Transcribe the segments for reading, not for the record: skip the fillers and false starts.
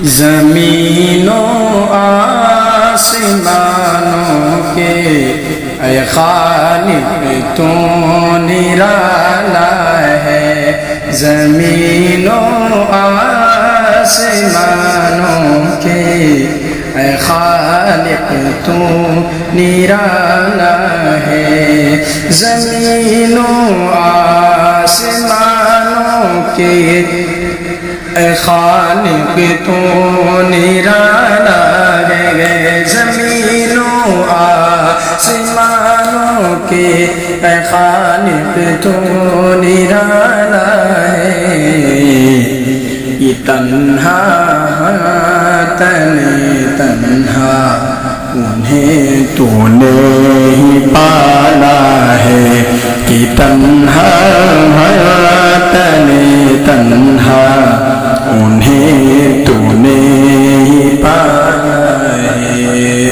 زمین و آسمانوں کے اے خالق تو نرالا ہے، زمین و آسمانوں کے اے خالق تو نرالا ہے، زمین و آسمانوں کے اے خالق تو نرالا ہے، زمین و آسمانوں کے اے خالق تو نرالا ہے، یہ تنہا تنہا انہیں تو نے ہی پالا ہے، کہ تنہا تنہا انہیں تو نے ہی پالا ہے،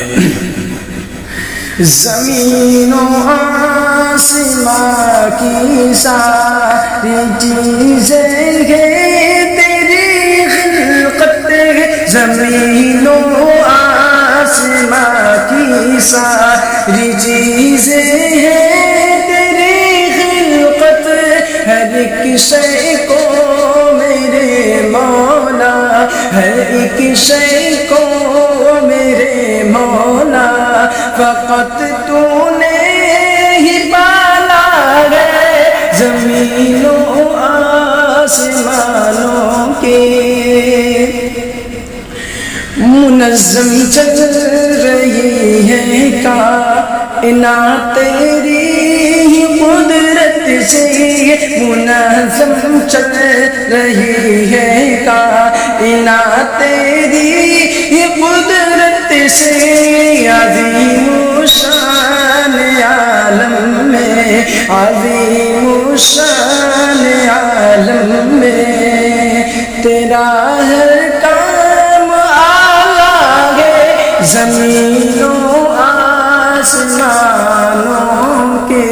زمین و آسمان کی ساری چیزیں ہیں تیری خلقت ہے، زمین و آسمان کی ساری چیزیں ہیں تیری خلقت، ہر ایک شے کو میرے مولا، ہر ایک شے کو میرے مولا فقط تو نے ہی پالا ہے، زمین و آسمانوں کے منظم چل رہی ہے کائنات تیری ہی قدرت سے، منظم چل رہی ہے کائنات تیری ہی قدرت سے، عظیم شان عالم میں، عظیم شان عالم میں تیرا ہر کام اعلیٰ ہے، زمین و آسمانوں کے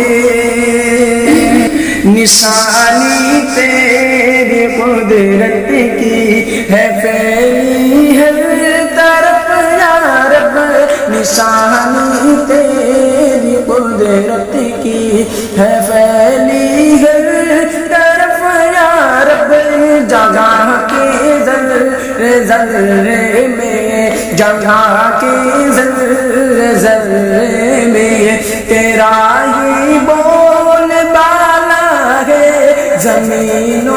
نشانی تیری قدرت کی ہے پھیلی ہر طرف یا رب، نشانی تیری قدرت کی ہے پھیلی ہر طرف یا رب، جگہ کے ذرے ذرے میں، جگہ کے ذرے ذرے میں تیرا ہی بول بالا ہے، زمین و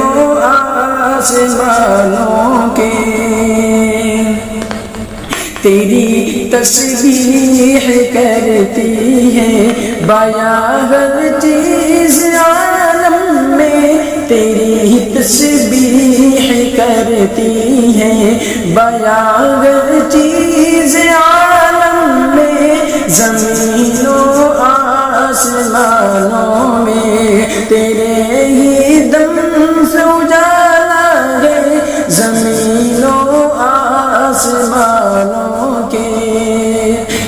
آسمانوں کے تیری تسبیح کرتی ہے بیاں ہر چیز عالم میں، تیری تسبیح کرتی ہے بیاں ہر چیز عالم میں، زمین و آسمانوں میں تیرے ہی دم سے اجالا ہے، زمین و آسمانوں کے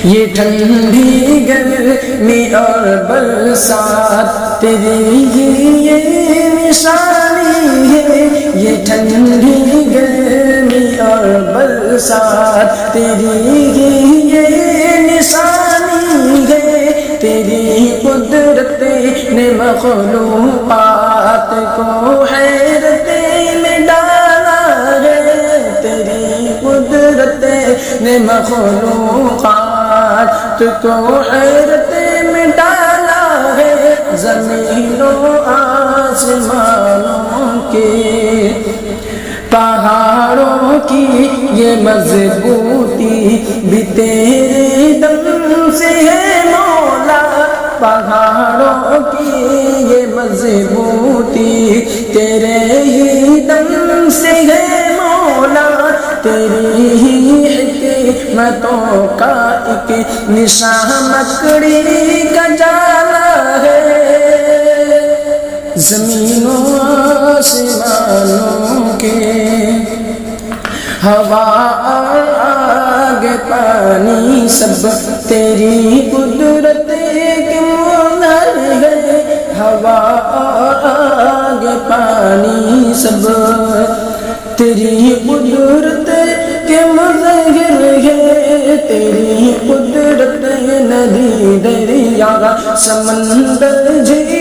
یہ ٹھنڈی گرمی اور برسات تیری ہی یہ نشانی ہے، یہ ٹھنڈی گرمی اور برسات تیری ہی یہ نشانی ہے، تیری قدرت نے مخلوقات کو حیرت میں ڈالا ہے، تیری قدرت نے مخلوقات کو حیرت میں ڈالا ہے، زمین و آسمانوں کے پہاڑوں کی یہ مضبوطی بھی تیرے دم سے ہے مولا، پہاڑوں کی یہ مضبوطی تیرے ہی دم سے ہے مولا، تیری ہی حکمتوں کا ایک نشان مکڑی کا جالا ہے، زمین و آسمانوں کے ہوا آگ پانی سب تیری قدرت کے منظر ہے، ہوا آگ پانی سب تیری قدرت قدرت ندی دریا سمندر جھیل